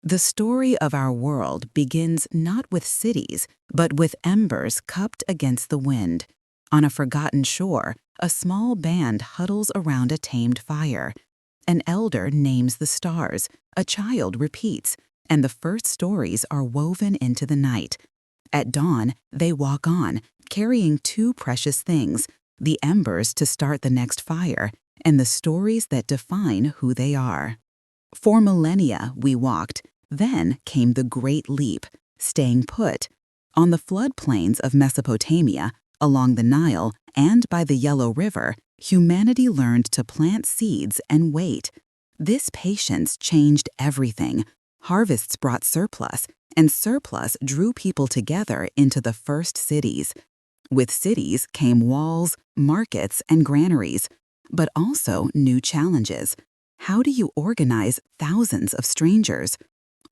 The story of our world begins not with cities, but with embers cupped against the wind. On a forgotten shore, a small band huddles around a tamed fire. An elder names the stars, a child repeats, and the first stories are woven into the night. At dawn, they walk on, carrying two precious things, the embers to start the next fire, and the stories that define who they are. For millennia we walked. Then came the Great Leap, staying put. On the floodplains of Mesopotamia, along the Nile, and by the Yellow River, humanity learned to plant seeds and wait. This patience changed everything. Harvests brought surplus, and surplus drew people together into the first cities. With cities came walls, markets, and granaries, but also new challenges. How do you organize thousands of strangers?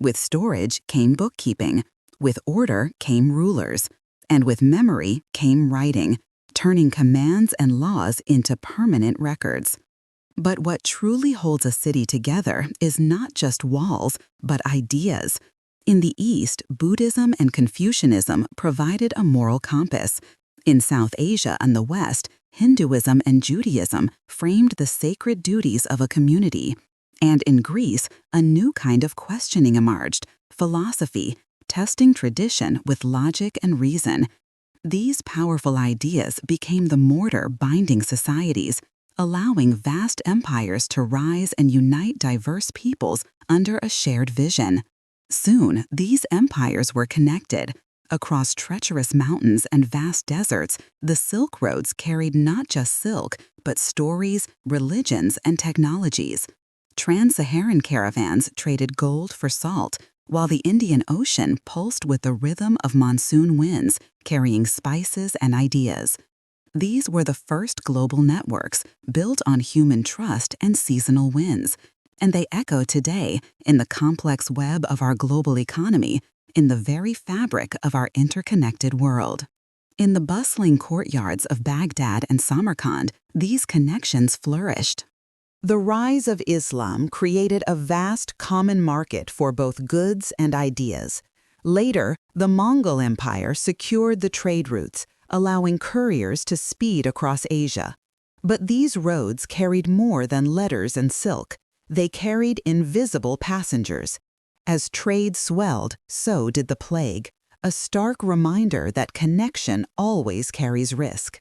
With storage came bookkeeping, with order came rulers, and with memory came writing, turning commands and laws into permanent records. But what truly holds a city together is not just walls, but ideas. In the East, Buddhism and Confucianism provided a moral compass. In South Asia and the West, Hinduism and Judaism framed the sacred duties of a community. And in Greece, a new kind of questioning emerged, philosophy, testing tradition with logic and reason. These powerful ideas became the mortar binding societies, allowing vast empires to rise and unite diverse peoples under a shared vision. Soon, these empires were connected. Across treacherous mountains and vast deserts, the Silk Roads carried not just silk, but stories, religions, and technologies. Trans-Saharan caravans traded gold for salt, while the Indian Ocean pulsed with the rhythm of monsoon winds, carrying spices and ideas. These were the first global networks, built on human trust and seasonal winds, and they echo today in the complex web of our global economy, in the very fabric of our interconnected world. In the bustling courtyards of Baghdad and Samarkand, these connections flourished. The rise of Islam created a vast common market for both goods and ideas. Later, the Mongol Empire secured the trade routes, allowing couriers to speed across Asia. But these roads carried more than letters and silk. They carried invisible passengers. As trade swelled, so did the plague, a stark reminder that connection always carries risk.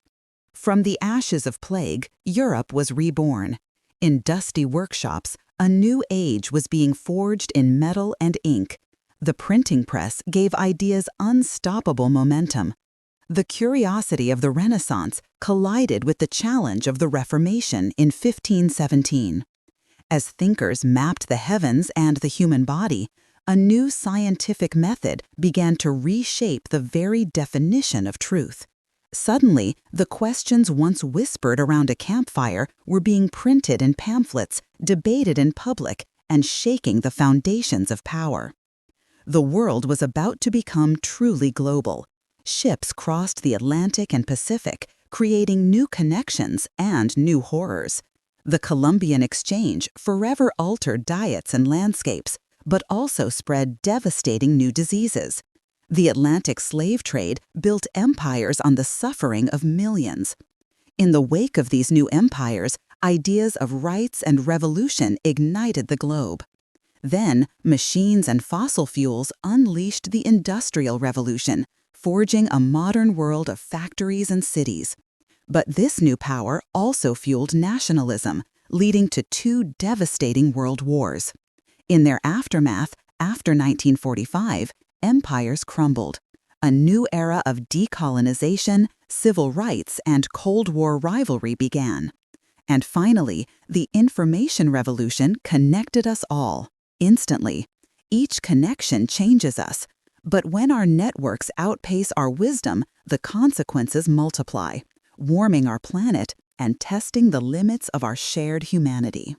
From the ashes of plague, Europe was reborn. In dusty workshops, a new age was being forged in metal and ink. The printing press gave ideas unstoppable momentum. The curiosity of the Renaissance collided with the challenge of the Reformation in 1517. As thinkers mapped the heavens and the human body, a new scientific method began to reshape the very definition of truth. Suddenly, the questions once whispered around a campfire were being printed in pamphlets, debated in public, and shaking the foundations of power. The world was about to become truly global. Ships crossed the Atlantic and Pacific, creating new connections and new horrors. The Columbian Exchange forever altered diets and landscapes, but also spread devastating new diseases. The Atlantic slave trade built empires on the suffering of millions. In the wake of these new empires, ideas of rights and revolution ignited the globe. Then, machines and fossil fuels unleashed the Industrial Revolution, forging a modern world of factories and cities. But this new power also fueled nationalism, leading to two devastating world wars. In their aftermath, after 1945, empires crumbled. A new era of decolonization, civil rights, and Cold War rivalry began. And finally, the information revolution connected us all, instantly. Each connection changes us. But when our networks outpace our wisdom, the consequences multiply, warming our planet and testing the limits of our shared humanity.